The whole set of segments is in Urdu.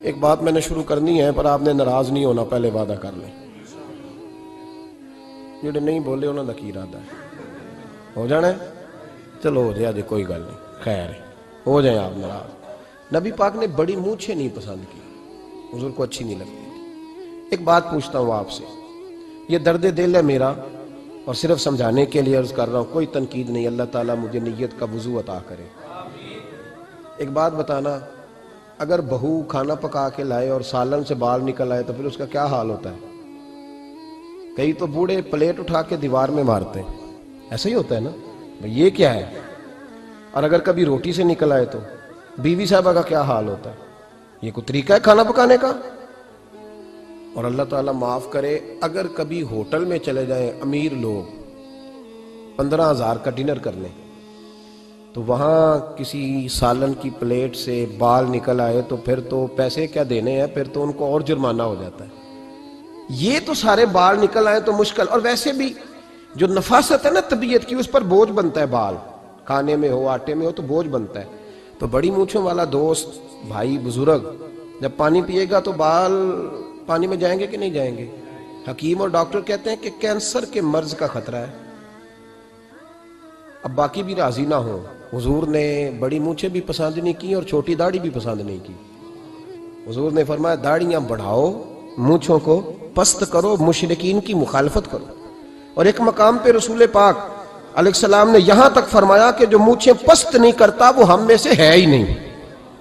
ایک بات میں نے شروع کرنی ہے پر آپ نے ناراض نہیں ہونا، پہلے وعدہ کر لیں۔ جڑے نہیں بولے انہوں نے کی ارادہ ہے؟ ہو جانا ہے؟ چلو ہو جائے، کوئی گل نہیں، خیر ہے، ہو جائیں آپ ناراض۔ نبی پاک نے بڑی مونچھیں نہیں پسند کی، حضور کو اچھی نہیں لگتی تھی۔ ایک بات پوچھتا ہوں آپ سے، یہ درد دل ہے میرا اور صرف سمجھانے کے لیے عرض کر رہا ہوں، کوئی تنقید نہیں، اللہ تعالیٰ مجھے نیت کا وضو عطا کرے۔ ایک بات بتانا، اگر بہو کھانا پکا کے لائے اور سالن سے بال نکل آئے تو پھر اس کا کیا حال ہوتا ہے؟ کئی تو بوڑھے پلیٹ اٹھا کے دیوار میں مارتے ہیں، ایسا ہی ہوتا ہے نا بھئی یہ کیا ہے؟ اور اگر کبھی روٹی سے نکل آئے تو بیوی صاحبہ کا کیا حال ہوتا ہے؟ یہ کوئی طریقہ ہے کھانا پکانے کا؟ اور اللہ تعالیٰ معاف کرے، اگر کبھی ہوٹل میں چلے جائیں امیر لوگ 15,000 کا ڈنر کر لیں تو وہاں کسی سالن کی پلیٹ سے بال نکل آئے تو پھر تو پیسے کیا دینے ہیں، پھر تو ان کو اور جرمانہ ہو جاتا ہے۔ یہ تو سارے بال نکل آئے تو مشکل، اور ویسے بھی جو نفاست ہے نا طبیعت کی، اس پر بوجھ بنتا ہے، بال کھانے میں ہو آٹے میں ہو تو بوجھ بنتا ہے۔ تو بڑی مونچھوں والا دوست بھائی بزرگ جب پانی پیے گا تو بال پانی میں جائیں گے کہ نہیں جائیں گے؟ حکیم اور ڈاکٹر کہتے ہیں کہ کینسر کے مرض کا خطرہ ہے۔ اب باقی بھی راضی نہ ہوں، حضور نے بڑی مونچھیں بھی پسند نہیں کی اور چھوٹی داڑھی بھی پسند نہیں کی۔ حضور نے فرمایا داڑھیاں بڑھاؤ، مونچھوں کو پست کرو، مشرکین کی مخالفت کرو۔ اور ایک مقام پہ رسول پاک علیہ السلام نے یہاں تک فرمایا کہ جو مونچھیں پست نہیں کرتا وہ ہم میں سے ہے ہی نہیں۔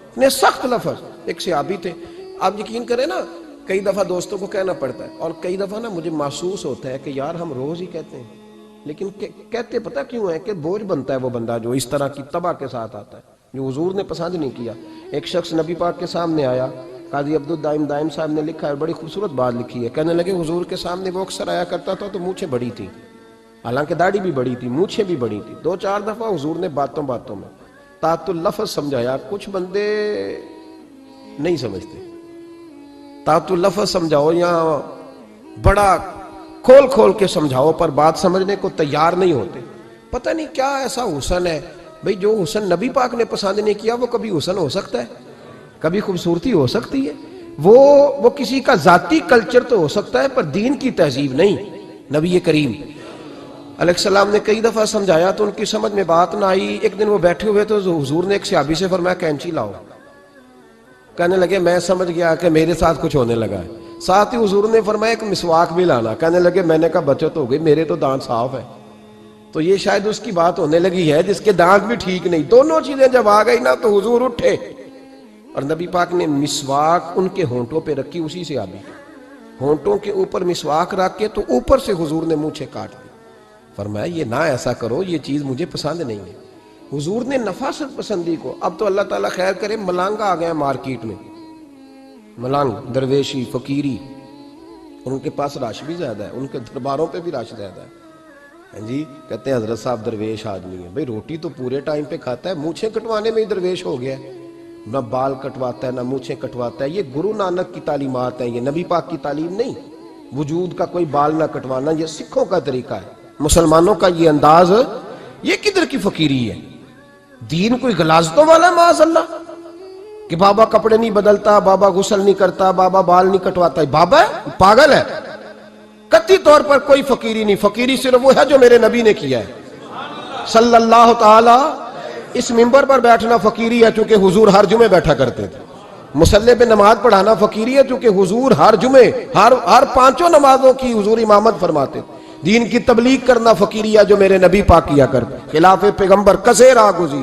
اتنے سخت لفظ۔ ایک صحابی تھے، آپ یقین کریں نا، کئی دفعہ دوستوں کو کہنا پڑتا ہے اور کئی دفعہ نا مجھے محسوس ہوتا ہے کہ یار ہم روز ہی کہتے ہیں، لیکن کہتے پتہ کیوں ہے کہ بوجھ بنتا ہے وہ بندہ جو اس طرح کی تباہ کے ساتھ آتا ہے، جو حضور نے پسند نہیں کیا۔ ایک شخص نبی پاک کے سامنے آیا، قاضی عبدالدائم دائم صاحب نے لکھا ہے، بڑی خوبصورت بات لکھی ہے، کہنے لگے حضور کے سامنے وہ اکثر آیا کرتا تھا تو مونچھیں بڑی تھی، حالانکہ داڑھی بھی بڑی تھی، مونچھیں بھی بڑی تھی۔ 2-4 دفعہ حضور نے باتوں میں تات اللفظ سمجھایا، کچھ بندے نہیں سمجھتے، تات اللفظ سمجھاؤ یا بڑا کھول کے سمجھاؤ پر بات سمجھنے کو تیار نہیں ہوتے۔ پتہ نہیں کیا ایسا حسن ہے بھئی، جو حسن نبی پاک نے پسند نہیں کیا وہ کبھی حسن ہو سکتا ہے، کبھی خوبصورتی ہو سکتی ہے، وہ کسی کا ذاتی کلچر تو ہو سکتا ہے پر دین کی تہذیب نہیں۔ نبی کریم علیہ السلام نے کئی دفعہ سمجھایا تو ان کی سمجھ میں بات نہ آئی۔ ایک دن وہ بیٹھے ہوئے تو حضور نے ایک صحابی سے فرمایا کینچی لاؤ، کہنے لگے میں سمجھ گیا کہ میرے ساتھ کچھ ہونے لگا ہے۔ ساتھ ہی حضور نے فرمایا ایک مسواک بھی لانا، کہنے لگے میں نے کہا بچت ہو گئی، میرے تو دانت صاف ہے۔ تو یہ شاید اس کی بات ہونے لگی ہے جس کے دانت بھی ٹھیک نہیں۔ دونوں چیزیں جب آ گئی نا تو حضور اٹھے اور نبی پاک نے مسواک ان کے ہونٹوں پہ رکھی، اسی سے آبی ہونٹوں کے اوپر مسواک رکھ کے تو اوپر سے حضور نے مونچھیں کاٹ دی۔ فرمایا یہ نہ ایسا کرو، یہ چیز مجھے پسند نہیں ہے۔ حضور نے نفاست پسندی کو، اب تو اللہ تعالیٰ خیر کرے ملانگا آ گئے مارکیٹ میں، ملانگ درویشی فقیری، اور ان کے پاس رش بھی زیادہ ہے، ان کے درباروں پہ بھی رش زیادہ ہے۔ ہاں جی، کہتے ہیں حضرت صاحب درویش آدمی ہے، بھئی روٹی تو پورے ٹائم پہ کھاتا ہے، مونچھیں کٹوانے میں ہی درویش ہو گیا ہے، نہ بال کٹواتا ہے نہ مونچھیں کٹواتا ہے۔ یہ گرو نانک کی تعلیمات ہیں، یہ نبی پاک کی تعلیم نہیں۔ وجود کا کوئی بال نہ کٹوانا یہ سکھوں کا طریقہ ہے، مسلمانوں کا یہ انداز، یہ کدھر کی فقیری ہے؟ دین کوئی غلاظتوں والا معاذ اللہ کہ بابا کپڑے نہیں بدلتا، بابا غسل نہیں کرتا، بابا بال نہیں کٹواتا، بابا ہے پاگل ہے؟ قطعی طور پر کوئی فقیری نہیں، فقیری صرف وہ ہے جو میرے نبی نے کیا ہے صلی اللہ تعالی۔ اس منبر پر بیٹھنا فقیری ہے چونکہ حضور ہر جمعے بیٹھا کرتے تھے، مصلی پہ نماز پڑھانا فقیری ہے چونکہ حضور ہر جمعے ہر 5 نمازوں کی حضور امامت فرماتے تھے۔ دین کی تبلیغ کرنا فقیری ہے جو میرے نبی پاک کیا کرتے، خلاف پیغمبر کسے راہ گزیر۔